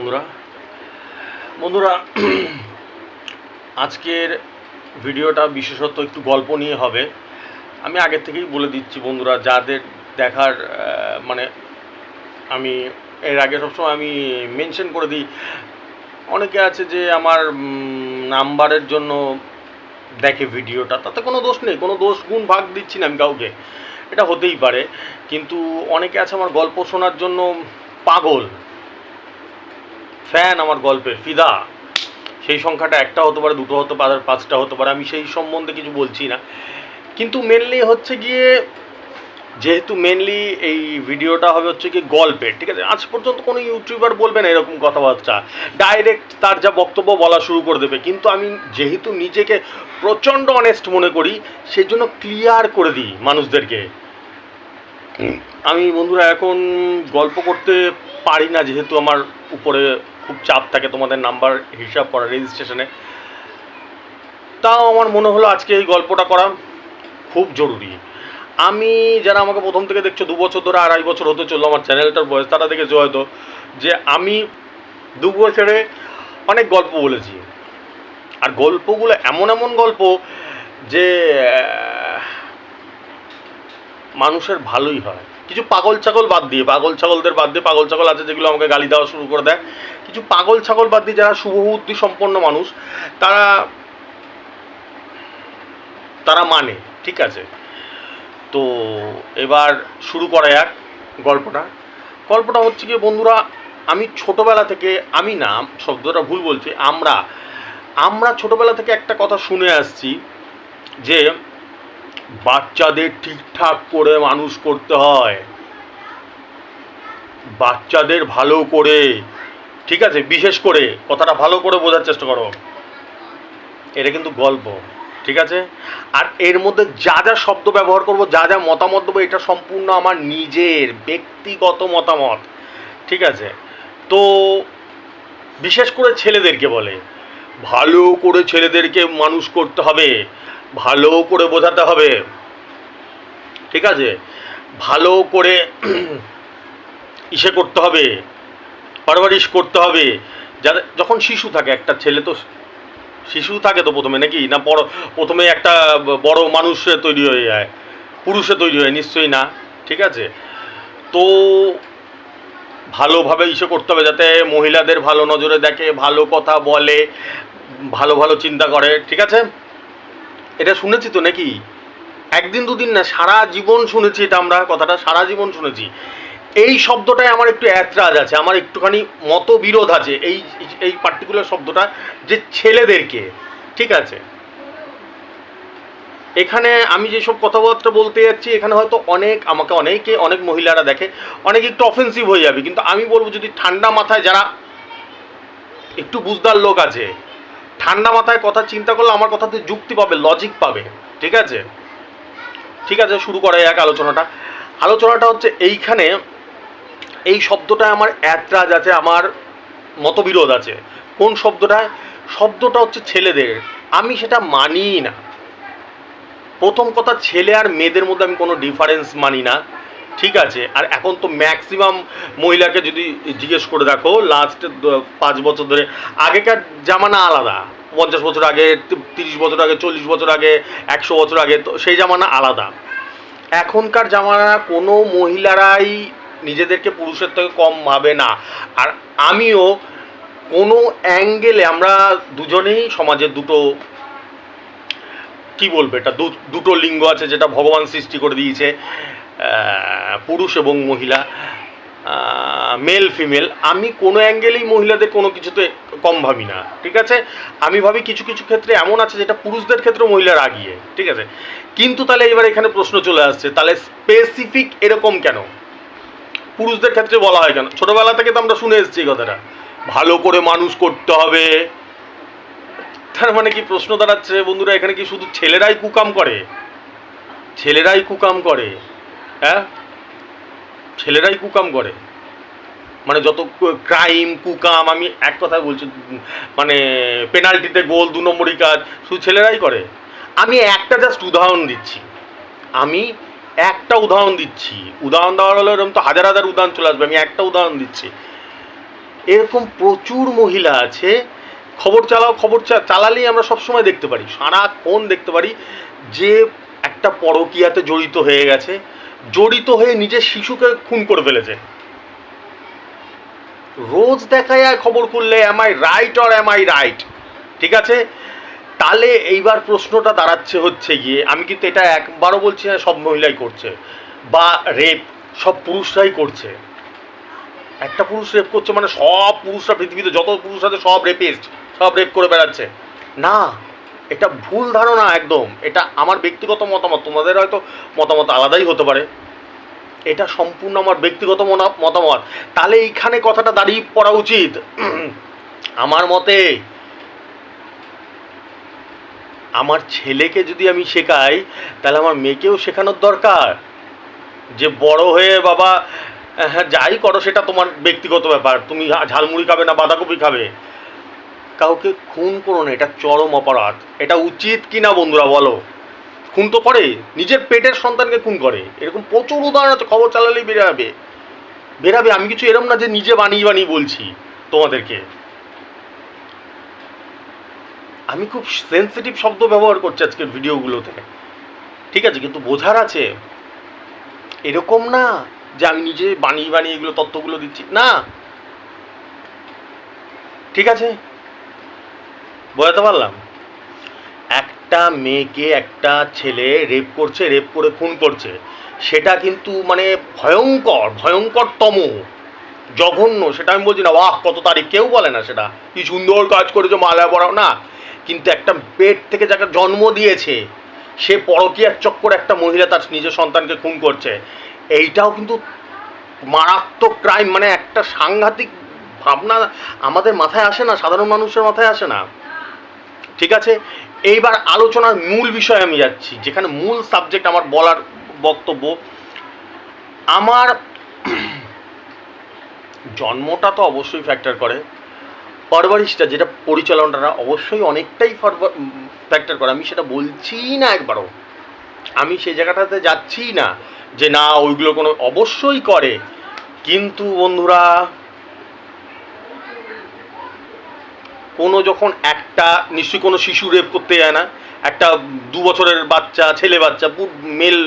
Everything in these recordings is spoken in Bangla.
বন্ধুরা বন্ধুরা আজকের ভিডিওটা বিশেষত একটু গল্প নিয়ে হবে। আমি আগে থেকেই বলে দিচ্ছি বন্ধুরা, যাদের দেখার মানে আমি এর আগে সবসময় আমি মেনশন করে দিই, অনেকে আছে যে আমার নাম্বারের জন্য দেখে ভিডিওটা, তাতে কোনো দোষ নেই, কোনো দোষ গুণ ভাগ দিচ্ছি না আমি কাউকে, এটা হতেই পারে। কিন্তু অনেকে আছে আমার গল্প শোনার জন্য পাগল, ফ্যান, আমার গল্পের ফিদা। সেই সংখ্যাটা একটা হতে পারে, দুটো হতে পারে, পাঁচটা হতে পারে, আমি সেই সম্বন্ধে কিছু বলছি না। কিন্তু মেনলি হচ্ছে গিয়ে, যেহেতু মেনলি এই ভিডিওটা হবে হচ্ছে কি গল্পের, ঠিক আছে? আজ পর্যন্ত কোনো ইউটিউবার বলবে না এরকম কথাবার্তা, ডাইরেক্ট তার যা বক্তব্য বলা শুরু করে দেবে। কিন্তু আমি যেহেতু নিজেকে প্রচণ্ড অনেস্ট মনে করি, সেই জন্য ক্লিয়ার করে দিই মানুষদেরকে। আমি বন্ধুরা এখন গল্প করতে পারি না, যেহেতু আমার উপরে খুব চাপ থাকে তোমাদের নাম্বার হিসাব করা রেজিস্ট্রেশনে। তাও আমার মনে হলো আজকে এই গল্পটা করা খুব জরুরি। আমি যারা আমাকে প্রথম থেকে দেখছো, 2 বছর ধরে, 2.5 বছর হতে চললো আমার চ্যানেলটার বয়স, তারা দেখেছো হয়তো যে আমি 2 বছরে অনেক গল্প বলেছি। আর গল্পগুলো এমন এমন গল্প যে মানুষের ভালোই হয়। কিছু পাগল ছাগল বাদ দিয়ে, পাগল ছাগলদের বাদ দিয়ে, পাগল ছাগল আছে যেগুলো আমাকে গালি দেওয়া শুরু করে দেয়, কিছু পাগল ছাগল বাদ দিয়ে যারা শুভবুদ্ধি সম্পন্ন মানুষ, তারা মানে, ঠিক আছে? তো এবার শুরু করা যাক গল্পটা হচ্ছে কি বন্ধুরা, আমি ছোটোবেলা থেকে, আমি না, শব্দটা ভুল বলছি, আমরা ছোটোবেলা থেকে একটা কথা শুনে আসছি যে বাচ্চাদের ঠিকঠাক করে মানুষ করতে হয়, বাচ্চাদের ভালো করে, ঠিক আছে? বিশেষ করে কথাটা ভালো করে বোঝার চেষ্টা করো, এটা কিন্তু গল্প, ঠিক আছে? আর এর মধ্যে যা যা শব্দ ব্যবহার করব, যা যা মতামত দেবো, এটা সম্পূর্ণ আমার নিজের ব্যক্তিগত মতামত, ঠিক আছে? তো বিশেষ করে ছেলেদেরকে বলে, ভালো করে ছেলেদেরকে মানুষ করতে হবে, ভালো করে বোঝাতে হবে, ঠিক আছে? ভালো করে ইসে করতে হবে, পারভারিশ করতে হবে। যাদের যখন শিশু থাকে, একটা ছেলে তো শিশু থাকে তো প্রথমে, নাকি না প্রথমে একটা বড় মানুষ তৈরি হয়ে যায়, পুরুষে তৈরি হয়? নিশ্চয়ই না, ঠিক আছে? তো ভালোভাবে ইসে করতে হবে, যাতে মহিলাদের ভালো নজরে দেখে, ভালো কথা বলে, ভালো ভালো চিন্তা করে, ঠিক আছে? এটা শুনেছি তো, নাকি? একদিন দুদিন না, সারা জীবন শুনেছি এটা, আমরা কথাটা সারা জীবন শুনেছি। এই শব্দটায় আমার একটু এতরাজ আছে, আমার একটুখানি মতবিরোধ আছে এই পার্টিকুলার শব্দটা, যে ছেলেদেরকে, ঠিক আছে? এখানে আমি যেসব কথাবার্তা বলতে যাচ্ছি, এখানে হয়তো অনেক মহিলারা দেখে, অনেক একটু অফেন্সিভ হয়ে যাবে, কিন্তু আমি বলবো, যদি ঠান্ডা মাথায় যারা একটু বুঝদার লোক আছে, ঠান্ডা মাথায় কথা চিন্তা করলে আমার কথাতে যুক্তি পাবে, লজিক পাবে, ঠিক আছে? ঠিক আছে, শুরু করা যাক আলোচনাটা হচ্ছে এইখানে এই শব্দটায় আমার এতরাজ আছে, আমার মতবিরোধ আছে। কোন শব্দটা হচ্ছে ছেলেদের, আমি সেটা মানি না। প্রথম কথা, ছেলে আর মেয়েদের মধ্যে আমি কোনো ডিফারেন্স মানি না, ঠিক আছে? আর এখন তো ম্যাক্সিমাম মহিলাকে যদি জিজ্ঞেস করে দেখো, লাস্ট 5 বছর ধরে, আগেকার জামানা আলাদা, 50 বছর আগে, 30 বছর আগে, 40 বছর আগে, 100 বছর আগে, তো সেই জামানা আলাদা। এখনকার জামানা কোনো মহিলারাই নিজেদেরকে পুরুষের থেকে কম ভাবে না। আর আমিও কোনো অ্যাঙ্গেলে, আমরা দুজনেই সমাজের দুটো, কি বলবো, এটা দুটো লিঙ্গ আছে যেটা ভগবান সৃষ্টি করে দিয়েছে, পুরুষ এবং মহিলা, মেল ফিমেল। আমি কোনো অ্যাঙ্গেলেই মহিলাদের কোনো কিছুতে কম ভাবি না, ঠিক আছে? আমি ভাবি কিছু কিছু ক্ষেত্রে এমন আছে যেটা পুরুষদের ক্ষেত্রে মহিলারা আগিয়ে, ঠিক আছে? কিন্তু তাহলে এবার এখানে প্রশ্ন চলে আসছে, তাহলে স্পেসিফিক এরকম কেন পুরুষদের ক্ষেত্রে বলা হয় কেন? ছোটোবেলা থেকে তো আমরা শুনে এসেছি এই কথাটা, ভালো করে মানুষ করতে হবে। তার মানে কি প্রশ্ন দাঁড়াচ্ছে বন্ধুরা, এখানে কি শুধু ছেলেরাই কুকাম করে? হ্যাঁ, ছেলেরাই কুকাম করে, মানে যত ক্রাইম, কুকাম, আমি এক কথায় বলছি, মানে পেনাল্টিতে গোল, 2 নম্বরই কাজ শুধু ছেলেরাই করে? আমি একটা জাস্ট উদাহরণ দিচ্ছি, উদাহরণ দেওয়ার হলে এরকম তো হাজার হাজার উদাহরণ চলে আসবে, আমি একটা উদাহরণ দিচ্ছি। এরকম প্রচুর মহিলা আছে, খবর চালালেই আমরা সবসময় দেখতে পারি, সারাক্ষণ দেখতে পারি যে একটা পরকীয়াতে জড়িত হয়ে গেছে, জড়িত হয়ে নিজের শিশুকে খুন করে ফেলেছে। রোজ দেখা যায় খবর খুললে, am I right or am I right? ঠিক আছে, তাহলে এইবার প্রশ্নটা দাঁড়াচ্ছে হচ্ছে গিয়ে, আমি কিন্তু এটা একবারও বলছি না সব মহিলাই করছে, বা রেপ সব পুরুষরাই করছে। একটা পুরুষ রেপ করছে মানে সব পুরুষরা, পৃথিবীতে যত পুরুষ আছে সব রেপিস্ট, সব রেপ করে বেড়াচ্ছে? না, এটা ভুল ধারণা একদম। এটা আমার ব্যক্তিগত মতামত, তোমাদের হয়তো মতামত আলাদাই হতে পারে, এটা সম্পূর্ণ আমার ব্যক্তিগত মতামত। তাহলে এইখানে কথাটা দাঁড়িয়ে পড়া উচিত আমার মতে, আমার ছেলেকে যদি আমি শেখাই তাহলে আমার মেয়েকেও শেখানোর দরকার যে বড় হয়ে বাবা হ্যাঁ যাই করো সেটা তোমার ব্যক্তিগত ব্যাপার, তুমি ঝালমুড়ি খাবে না বাঁধাকপি খাবে, কাউকে খুন করো না, এটা চরম অপরাধ। এটা উচিত কি না বন্ধুরা বলো? খুন তো করে, নিজের পেটের সন্তানকে খুন করে, এরকম প্রচুর উদাহরণ আছে, খবর চালালেই বেরাবে। আমি কিছু এরম না যে নিজে বানিয়ে বলছি তোমাদেরকে, আমি খুব সেন্সিটিভ শব্দ ব্যবহার করছি আজকের ভিডিওগুলোতে, ঠিক আছে, কিন্তু বোঝার আছে, এরকম না যে আমি নিজে বানিয়ে এগুলো তথ্যগুলো দিচ্ছি না, ঠিক আছে, বোঝাতে পারলাম? একটা মেয়েকে একটা ছেলে রেপ করছে, রেপ করে খুন করছে, সেটা কিন্তু মানে ভয়ঙ্করতম, জঘন্য। সেটা আমি বলছি না বাহ কত তারিখ, কেউ বলে না সেটা কি সুন্দর কাজ করেছে মালায় পড়াও না, কিন্তু একটা পেট থেকে যাকে জন্ম দিয়েছে সে পরকীয়ার চক্করে একটা মহিলা তার নিজের সন্তানকে খুন করছে, এইটাও কিন্তু মারাত্মক ক্রাইম। মানে একটা সাংঘাতিক ভাবনা আমাদের মাথায় আসে না, সাধারণ মানুষের মাথায় আসে না, ঠিক আছে। এইবার আলোচনার মূল বিষয়ে আমি যাচ্ছি, যেখানে মূল সাবজেক্ট আমার বলার বক্তব্য। আমার জন্মটা তো অবশ্যই ফ্যাক্টর করে, পরবরিশটা যেটা পরিচালনাটা অবশ্যই অনেকটাই ফ্যাক্টর করে, আমি সেটা বলছি না একবারও, আমি সেই জায়গাটাতে যাচ্ছি না যে না ওইগুলো কোনো, অবশ্যই করে। কিন্তু বন্ধুরা কোনো যখন একটা নিশ্চয়ই কোনো শিশু রেপ করতে যায় না, একটা 2 বছরের বাচ্চা, ছেলে বাচ্চা, মেল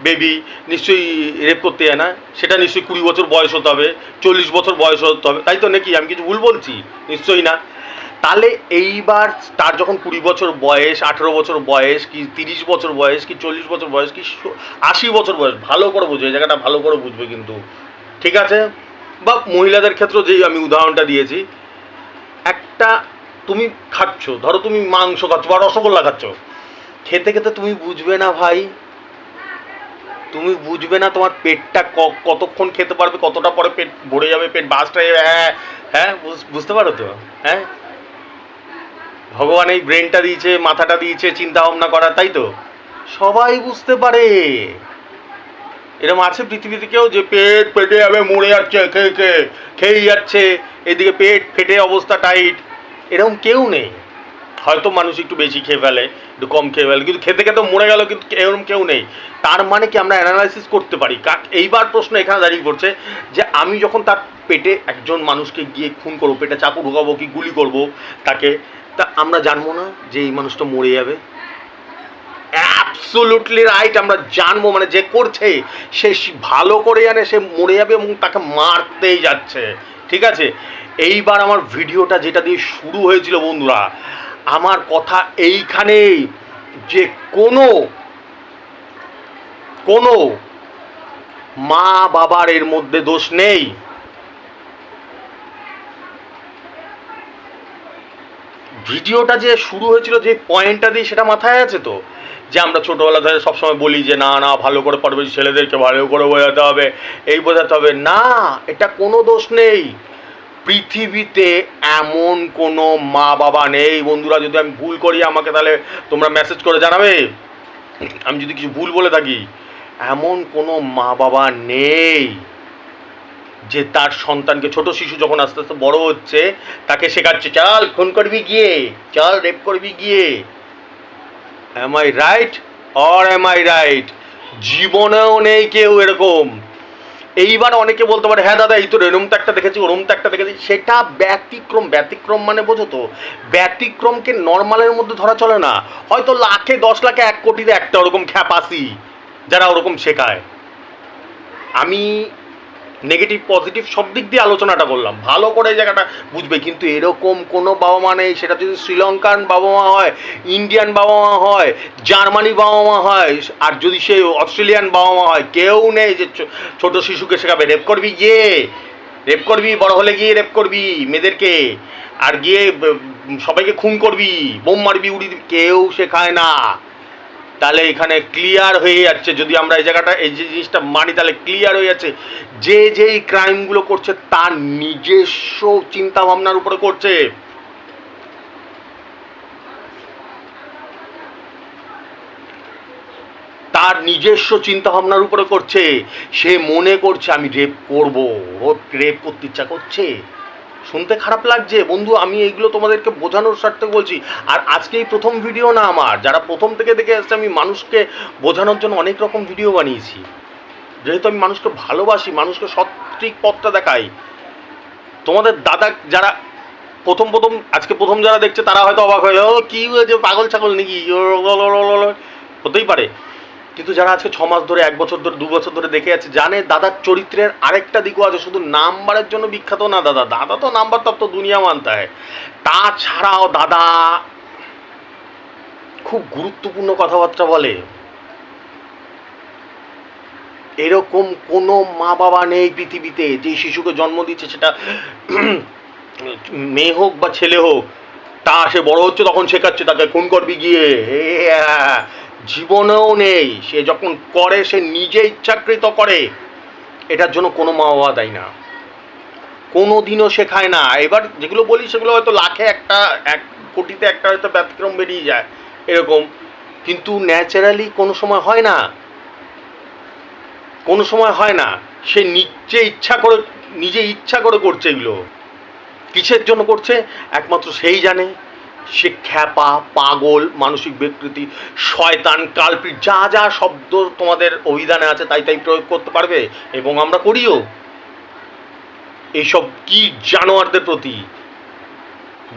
বেবি নিশ্চয়ই রেপ করতে যায় না, সেটা নিশ্চয়ই 20 বছর বয়স হতে হবে, 40 বছর বয়স হতে হবে, তাই তো নাকি? আমি কিছু ভুল বলছি? নিশ্চয়ই না। তাহলে এইবার তার যখন 20 বছর বয়স, 18 বছর বয়স, কি 30 বছর বয়স, কি 40 বছর বয়স, কি 80 বছর বয়স, ভালো করে বুঝবে, এই জায়গাটা ভালো করে বুঝবে কিন্তু, ঠিক আছে। বা মহিলাদের ক্ষেত্রেও যেই আমি উদাহরণটা দিয়েছি, একটা তুমি খাচ্ছ, ধরো তুমি মাংস খাচ্ছ বা রসগোল্লা খাচ্ছ, খেতে খেতে তুমি বুঝবে না ভাই, তুমি বুঝবে না তোমার পেটটা কতক্ষণ খেতে পারবে, কতটা পরে পেট ভরে যাবে, পেট বাসটা, হ্যাঁ হ্যাঁ বুঝতে পারো তো? হ্যাঁ, ভগবান এই ব্রেনটা দিয়েছে, মাথাটা দিয়েছে চিন্তা ভাবনা করা, তাই তো? সবাই বুঝতে পারে। এরকম আছে পৃথিবীতে কেউ যে পেট ফেটে যাবে, মরে যাচ্ছে, খেয়েই যাচ্ছে, এদিকে পেট ফেটে অবস্থা টাইট, এরকম কেউ নেই। হয়তো মানুষ একটু বেশি খেয়ে ফেলে, একটু কম খেয়ে ফেলে, কিন্তু খেতে খেতে মরে গেল, কিন্তু এরকম কেউ নেই। তার মানে কি আমরা অ্যানালাইসিস করতে পারি। এইবার প্রশ্ন এখানে দাঁড়িয়ে পড়ছে যে আমি যখন তার পেটে একজন মানুষকে গিয়ে খুন করবো, পেটে চাকু ঢুকাবো কি গুলি করব তাকে, তা আমরা জানবো না যে এই মানুষটা মরে যাবে? অ্যাবসোলুটলি রাইট, আমরা জানবো, মানে যে করছে সে ভালো করে জানে সে মরে যাবে এবং তাকে মারতেই যাচ্ছে, ঠিক আছে। এইবার আমার ভিডিওটা যেটা দিয়ে শুরু হয়েছিল বন্ধুরা, আমার কথা এইখানেই যে কোনো মা বাবার এর মধ্যে দোষ নেই। ভিডিওটা যে শুরু হয়েছিল যে পয়েন্টটা দিয়ে, সেটা মাথায় আছে তো, যে আমরা ছোটোবেলা ধরে সবসময় বলি যে না না ভালো করে পড়বে, ছেলেদেরকে ভালো করে বোঝাতে হবে, এই বোঝাতে হবে না, এটা কোনো দোষ নেই। পৃথিবীতে এমন কোনো মা বাবা নেই বন্ধুরা, যদি আমি ভুল করি আমাকে তাহলে তোমরা মেসেজ করে জানাবে, আমি যদি কিছু ভুল বলে থাকি, এমন কোনো মা বাবা নেই যে তার সন্তানকে, ছোট শিশু যখন আস্তে আস্তে বড় হচ্ছে তাকে শেখাচ্ছে চল খুন করবি গিয়ে, চল রেপ করবি গিয়ে। Am I right or am I right? জীবনেও নেই কেউ এরকম। এইবার অনেকে বলতে পারে হ্যাঁ দাদা এই তো এরম তো একটা দেখেছি ওরম তো একটা দেখেছি, সেটা ব্যতিক্রম। ব্যতিক্রম মানে বোঝো তো, ব্যতিক্রমকে নর্মালের মধ্যে ধরা চলে না। হয়তো লাখে 10 লাখে 1 কোটিতে একটা ওরকম খ্যাপাসি যারা ওরকম শেখায়। আমি নেগেটিভ পজিটিভ সব দিক দিয়ে আলোচনাটা করলাম, ভালো করে এই জায়গাটা বুঝবে। কিন্তু এরকম কোনো বাবা মা নেই, সেটা যদি শ্রীলঙ্কান বাবা মা হয়, ইন্ডিয়ান বাবা মা হয়, জার্মানি বাবা মা হয়, আর যদি সে অস্ট্রেলিয়ান বাবা মা হয়, কেউ নেই যে ছোট শিশুকে শেখাবে রেপ করবি গিয়ে, রেপ করবি বড় হলে গিয়ে রেপ করবি মেয়েদেরকে, আর গিয়ে সবাইকে খুন করবি, বোম মারবি, উড়িয়ে দিবি, কেউ শেখায় না। তাহলে এখানে ক্লিয়ার হয়ে যাচ্ছে, যদি আমরা এই জায়গাটা এই যে জিনিসটা মানি তাহলে ক্লিয়ার হয়ে যাচ্ছে যে যেই ক্রাইমগুলো করছে তার নিজস্ব চিন্তা ভাবনার উপরে করছে। তার নিজস্ব চিন্তা ভাবনার উপরে করছে। সে মনে করছে আমি রেপ করব, রেপ করতে ইচ্ছা করছে। শুনতে খারাপ লাগছে বন্ধু, আমি এইগুলো তোমাদেরকে বোঝানোর স্বার্থে বলছি। আর আজকে এই প্রথম ভিডিও না আমার, যারা প্রথম থেকে দেখে আসছে, আমি মানুষকে বোঝানোর জন্য অনেক রকম ভিডিও বানিয়েছি। যেহেতু আমি মানুষকে ভালোবাসি, মানুষকে সঠিক পথটা দেখাই। তোমাদের দাদা যারা প্রথম আজকে প্রথম যারা দেখছে তারা হয়তো অবাক হয়ে ও কী হয়েছে, পাগল ছাগল নাকি, হতেই পারে। কিন্তু যারা আজকে 6 মাস ধরে, 1 বছর ধরে, 2 বছর ধরে দেখে যাচ্ছে, জানে দাদার চরিত্রের আরেকটা দিকও আছে। শুধু নাম্বারের জন্য বিখ্যাত না দাদা, দাদা তো নাম্বার তব তো দুনিয়া মানতা হয়। তাছাড়াও দাদা খুব গুরুত্বপূর্ণ কথাবার্তা বলে। এরকম কোনো মা বাবা নেই পৃথিবীতে যে শিশুকে জন্ম দিচ্ছে, সেটা মেয়ে হোক বা ছেলে হোক, তা সে বড় হচ্ছে তখন শেখাচ্ছে তাকে খুন করবি গিয়ে, জীবনেও নেই। সে যখন করে সে নিজে ইচ্ছাকৃত করে, এটার জন্য কোনো মা বাবা দায়ী না, কোনো দিনও শেখায় না। এবার যেগুলো বলি সেগুলো হয়তো লাখে একটা, 1 কোটিতে একটা হয়তো ব্যতিক্রম বেরিয়ে যায় এরকম, কিন্তু ন্যাচারালি কোনো সময় হয় না, কোনো সময় হয় না। সে নিজে ইচ্ছা করে করছে এগুলো। কিসের জন্য করছে একমাত্র সেই জানে। সে খ্যাপা, পাগল, মানসিক বিকৃতি, শয়তান, কালপ্রিট, যা যা শব্দ তোমাদের অভিধানে আছে তাই তাই প্রয়োগ করতে পারবে, এবং আমরা করিও। এইসব কি জানোয়ারদের প্রতি,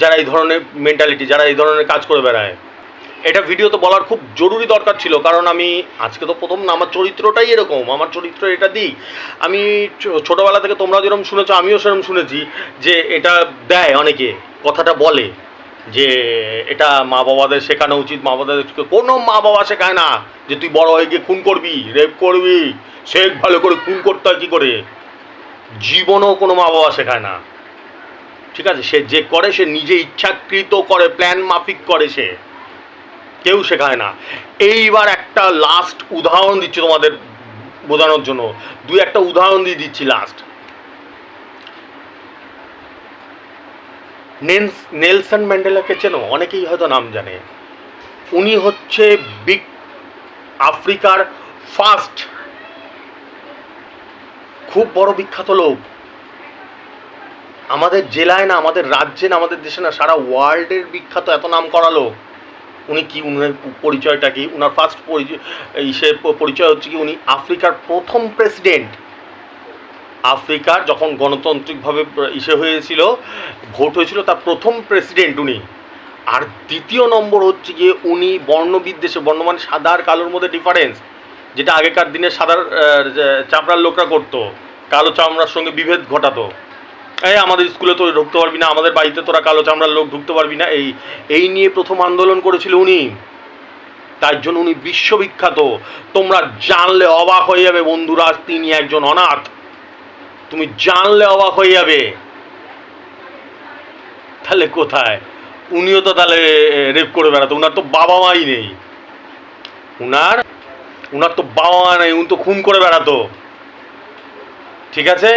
যারা এই ধরনের মেন্টালিটি, যারা এই ধরনের কাজ করে বেড়ায়। এটা ভিডিওতে বলার খুব জরুরি দরকার ছিল, কারণ আমি আজকে তো প্রথম না, আমার চরিত্রটাই এরকম, আমার চরিত্র এটা দিই। আমি ছোটোবেলা থেকে তোমরা যেরকম শুনেছো আমিও সেরকম শুনেছি যে এটা দেয় অনেকে, কথাটা বলে যে এটা মা বাবাদের শেখানো উচিত। মা বাবাদের কোনো মা বাবা শেখায় না যে তুই বড় হয়ে গিয়ে খুন করবি, রেপ করবি, শেখ ভালো করে খুন করতে হয় কী করে, জীবনেও কোনো মা বাবা শেখায় না। ঠিক আছে, সে যে করে সে নিজে ইচ্ছাকৃত করে, প্ল্যান মাফিক করে, সে কেউ শেখায় না। এইবার একটা লাস্ট উদাহরণ দিচ্ছি তোমাদের বোঝানোর জন্য, 2-1টা উদাহরণ দিয়ে দিচ্ছি লাস্ট। নেলসন ম্যান্ডেলাকে চেনো? অনেকেই হয়তো নাম জানে। উনি হচ্ছে আফ্রিকার ফার্স্ট খুব বড় বিখ্যাত লোক। আমাদের জেলায় না, আমাদের রাজ্যে না, আমাদের দেশে না, সারা ওয়ার্ল্ডের বিখ্যাত, এত নাম করা লোক। উনি কি, উনার পরিচয়টা কি? উনার ফার্স্ট পরিচয় হচ্ছে কি, উনি আফ্রিকার প্রথম প্রেসিডেন্ট। আফ্রিকার যখন গণতান্ত্রিকভাবে হয়েছিল, ভোট হয়েছিল, তার প্রথম প্রেসিডেন্ট উনি। আর দ্বিতীয় নম্বর হচ্ছে গিয়ে উনি বর্ণবিদ্বেষে, বর্ণ মানে সাদা আর কালোর মধ্যে ডিফারেন্স, যেটা আগেকার দিনে সাদার চামড়ার লোকরা করতো, কালো চামড়ার সঙ্গে বিভেদ ঘটাতো। আমাদের স্কুলে তো ঢুকতে পারবি না, আমাদের বাড়িতে তোরা কালো চামড়ার লোক ঢুকতে পারবি না, এই নিয়ে প্রথম আন্দোলন করেছিল উনি। তার জন্য উনি বিশ্ববিখ্যাত। তোমরা জানলে অবাক হয়ে যাবে বন্ধুরা, তিনি একজন অনাথ। তুমি জানলে অবাক হয়ে যাবে। তাহলে কোথায়, উনিও তো তাহলে রেপ করে বেড়াতো। উনার তো বাবা মাই নেই, উনার তো বাবা মা নেই, উনি তো খুন করে বেড়াতো। ঠিক আছে,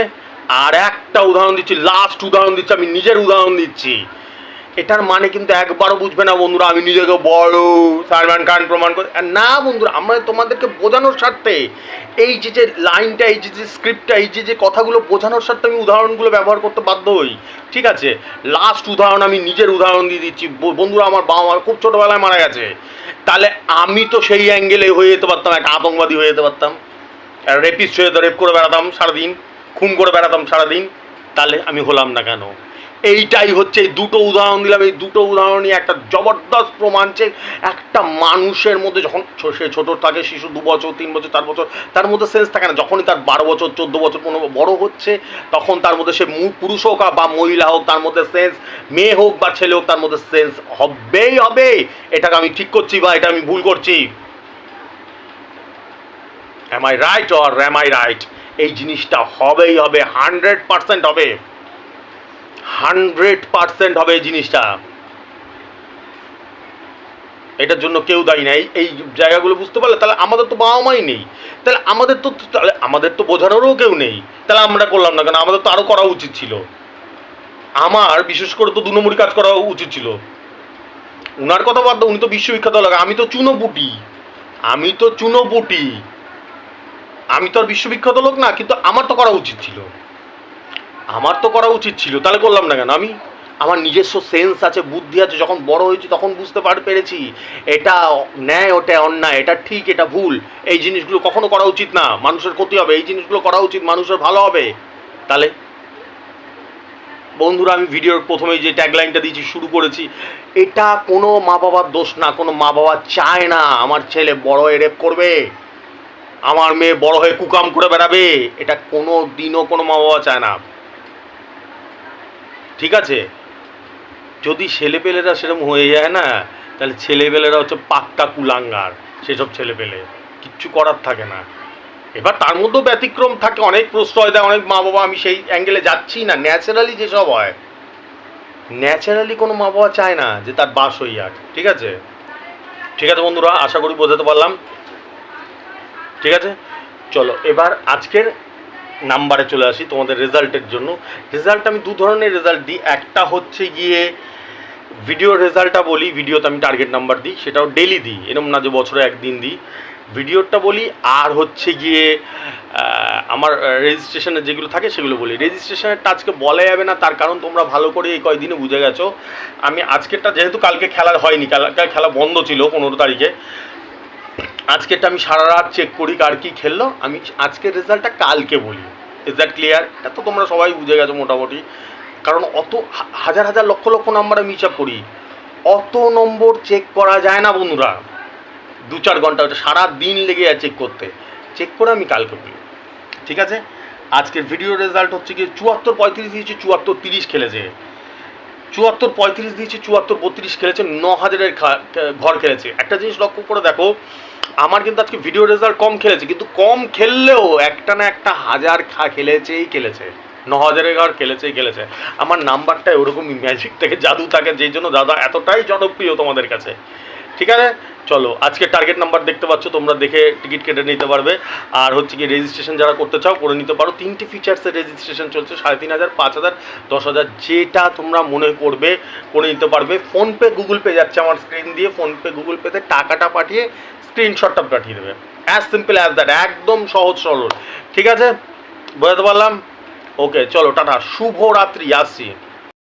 আর একটা উদাহরণ দিচ্ছি, লাস্ট উদাহরণ দিচ্ছি, আমি নিজের উদাহরণ দিচ্ছি। এটার মানে কিন্তু একবারও বুঝবে না বন্ধুরা আমি নিজেকে বড় সালমান খান প্রমাণ করি না বন্ধুরা, আমরা তোমাদেরকে বোঝানোর স্বার্থে এই যে লাইনটা, এই যে স্ক্রিপ্টটা, এই যে কথাগুলো বোঝানোর স্বার্থে আমি উদাহরণগুলো ব্যবহার করতে বাধ্য হই। ঠিক আছে, লাস্ট উদাহরণ আমি নিজের উদাহরণ দিয়ে দিচ্ছি বন্ধুরা। আমার বাবা মা খুব ছোটোবেলায় মারা গেছে, তাহলে আমি তো সেই অ্যাঙ্গেলে হয়ে যেতে পারতাম, একটা আতঙ্কবাদী হয়ে যেতে পারতাম। রেপিস্ট হয়ে রেপ করে বেড়াতাম সারাদিন, খুন করে বেড়াতাম সারাদিন, তাহলে আমি হলাম না কেন? এইটাই হচ্ছে, এই দুটো উদাহরণ দিলাম, এই দুটো উদাহরণই একটা জবরদস্ত প্রমাণ যে একটা মানুষের মধ্যে যখন সে ছোট থাকে, শিশু 2 বছর 3 বছর 4 বছর, তার মধ্যে সেন্স থাকে না। যখনই তার 12 বছর 14 বছর 15 বড় হচ্ছে, তখন তার মধ্যে সে পুরুষ হোক বা মহিলা হোক, তার মধ্যে সেন্স, মেয়ে হোক বা ছেলে হোক, তার মধ্যে সেন্স হবেই হবে। এটাকে আমি ঠিক করছি বা এটা আমি ভুল করছি? Am I right or am I right? এই জিনিসটা হবেই হবে, 100% হবে, 100% হবে এই জিনিসটা। এটার জন্য কেউ দায়ী নাই। এই জায়গাগুলো বুঝতে পারলে তাহলে আমাদের তো বাবা মাই নেই, তাহলে আমাদের তো বোঝানোরও কেউ নেই, তাহলে আমরা করলাম না কেন? আমাদের তো আরও করা উচিত ছিল। আমার বিশেষ করে তো 2 নম্বরই কাজ করা উচিত ছিল। উনার কথা বাদ দাও, উনি তো বিশ্ববিখ্যাত লাগে, আমি তো চুনোপুটি, আমি তো চুনোপুটি, আমি তো আর বিশ্ববিখ্যাত লোক না, কিন্তু আমার তো করা উচিত ছিল, আমার তো করা উচিত ছিল, তাহলে করলাম না কেন? আমার নিজস্ব সেন্স আছে, বুদ্ধি আছে, যখন বড় হয়েছি তখন বুঝতে পেরেছি এটা ন্যায়, ওটা অন্যায়, এটা ঠিক, এটা ভুল। এই জিনিসগুলো কখনো করা উচিত না, মানুষের ক্ষতি হবে। এই জিনিসগুলো করা উচিত, মানুষের ভালো হবে। তাহলে বন্ধুরা, আমি ভিডিওর প্রথমেই যে ট্যাগলাইনটা দিয়েছি, শুরু করেছি, এটা কোনো মা বাবার দোষ না। কোনো মা বাবা চায় না আমার ছেলে বড় হয়ে রেপ করবে, আমার মেয়ে বড় হয়ে কুকাম করে বেড়াবে। এটা কোনো দিনও কোনো মা বাবা চায় না, ঠিক আছে? যদি ছেলেপেলেরা সেরকম হয়ে যায় না, তাহলে ছেলেপেলেরা হচ্ছে পাক্কা কুলাঙ্গার। সেসব ছেলেপেলে কিচ্ছু করার থাকে না। এবার তার মধ্যেও ব্যতিক্রম থাকে, অনেক প্রশ্রয় দেয় অনেক মা বাবা, আমি সেই অ্যাঙ্গেলে যাচ্ছি না। ন্যাচারালি যেসব হয়, ন্যাচারালি কোনো মা বাবা চায় না যে তার বাস হয়ে যাক, ঠিক আছে? ঠিক আছে বন্ধুরা, আশা করি বোঝাতে পারলাম, ঠিক আছে? চলো এবার আজকের নাম্বারে চলে আসি তোমাদের রেজাল্টের জন্য। রেজাল্ট আমি 2 ধরনের রেজাল্ট দিই। একটা হচ্ছে গিয়ে ভিডিওর রেজাল্টটা বলি, ভিডিওতে আমি টার্গেট নাম্বার দিই, সেটাও ডেলি দিই, এরকম না যে বছরে একদিন দিই। ভিডিওরটা বলি, আর হচ্ছে গিয়ে আমার রেজিস্ট্রেশনের যেগুলো থাকে সেগুলো বলি। রেজিস্ট্রেশনেরটা আজকে বলা যাবে না, তার কারণ তোমরা ভালো করে এই কয়দিনে বুঝে গেছো। আমি আজকেরটা, যেহেতু কালকে খেলা হয়নি, কালকে খেলা বন্ধ ছিল 15 তারিখে, আজকেরটা আমি সারা রাত চেক করি কার কী খেললো। আমি আজকের রেজাল্টটা কালকে বলি। Is that clear? এটা তো তোমরা সবাই বুঝে গেছো মোটামুটি, কারণ অত হাজার হাজার লক্ষ লক্ষ নাম্বার আমি হিসাব করি, অত নম্বর চেক করা যায় না বন্ধুরা। 2-4 ঘন্টা, ওটা সারা দিন লেগে যায় চেক করতে। চেক করে আমি কালকে বলি, ঠিক আছে? আজকের ভিডিও রেজাল্ট হচ্ছে কি 74-35 দিয়েছে, 74-30 খেলেছে, 74-35 দিয়েছে, 74-32 খেলেছে, 9000-এর ঘর খেলেছে। একটা জিনিস লক্ষ্য করে দেখো, আমার কিন্তু আজকে ভিডিও রেজাল্ট কম খেলেছে, কিন্তু কম খেললেও একটা না একটা হাজার খেলেছে, 9000-এর ঘর খেলেছে। আমার নাম্বারটা ওরকমই ম্যাজিক থেকে জাদু থাকে, যেই জন্য দাদা এতটাই জনপ্রিয় তোমাদের কাছে, ঠিক আছে? চলো আজকে টার্গেট নাম্বার দেখতে পাচ্ছ, তোমরা দেখে টিকিট কেটে নিতে পারবে। আর হচ্ছে কি, রেজিস্ট্রেশন যারা করতে চাও করে নিতে পারো। 3টে ফিচার্সের রেজিস্ট্রেশন চলছে, 3500, 5000, 10000, যেটা তোমরা মনে করবে করে নিতে পারবে। ফোনপে গুগল পে যাচ্ছে আমার স্ক্রিন দিয়ে, ফোনপে গুগল পেতে টাকাটা পাঠিয়ে স্ক্রিনশটটা পাঠিয়ে দেবে, অ্যাজ সিম্পল অ্যাজ দ্যাট, একদম সহজ সরল, ঠিক আছে? বোঝাতে পারলাম? ওকে, চলো টাটা, শুভরাত্রি, আসছি।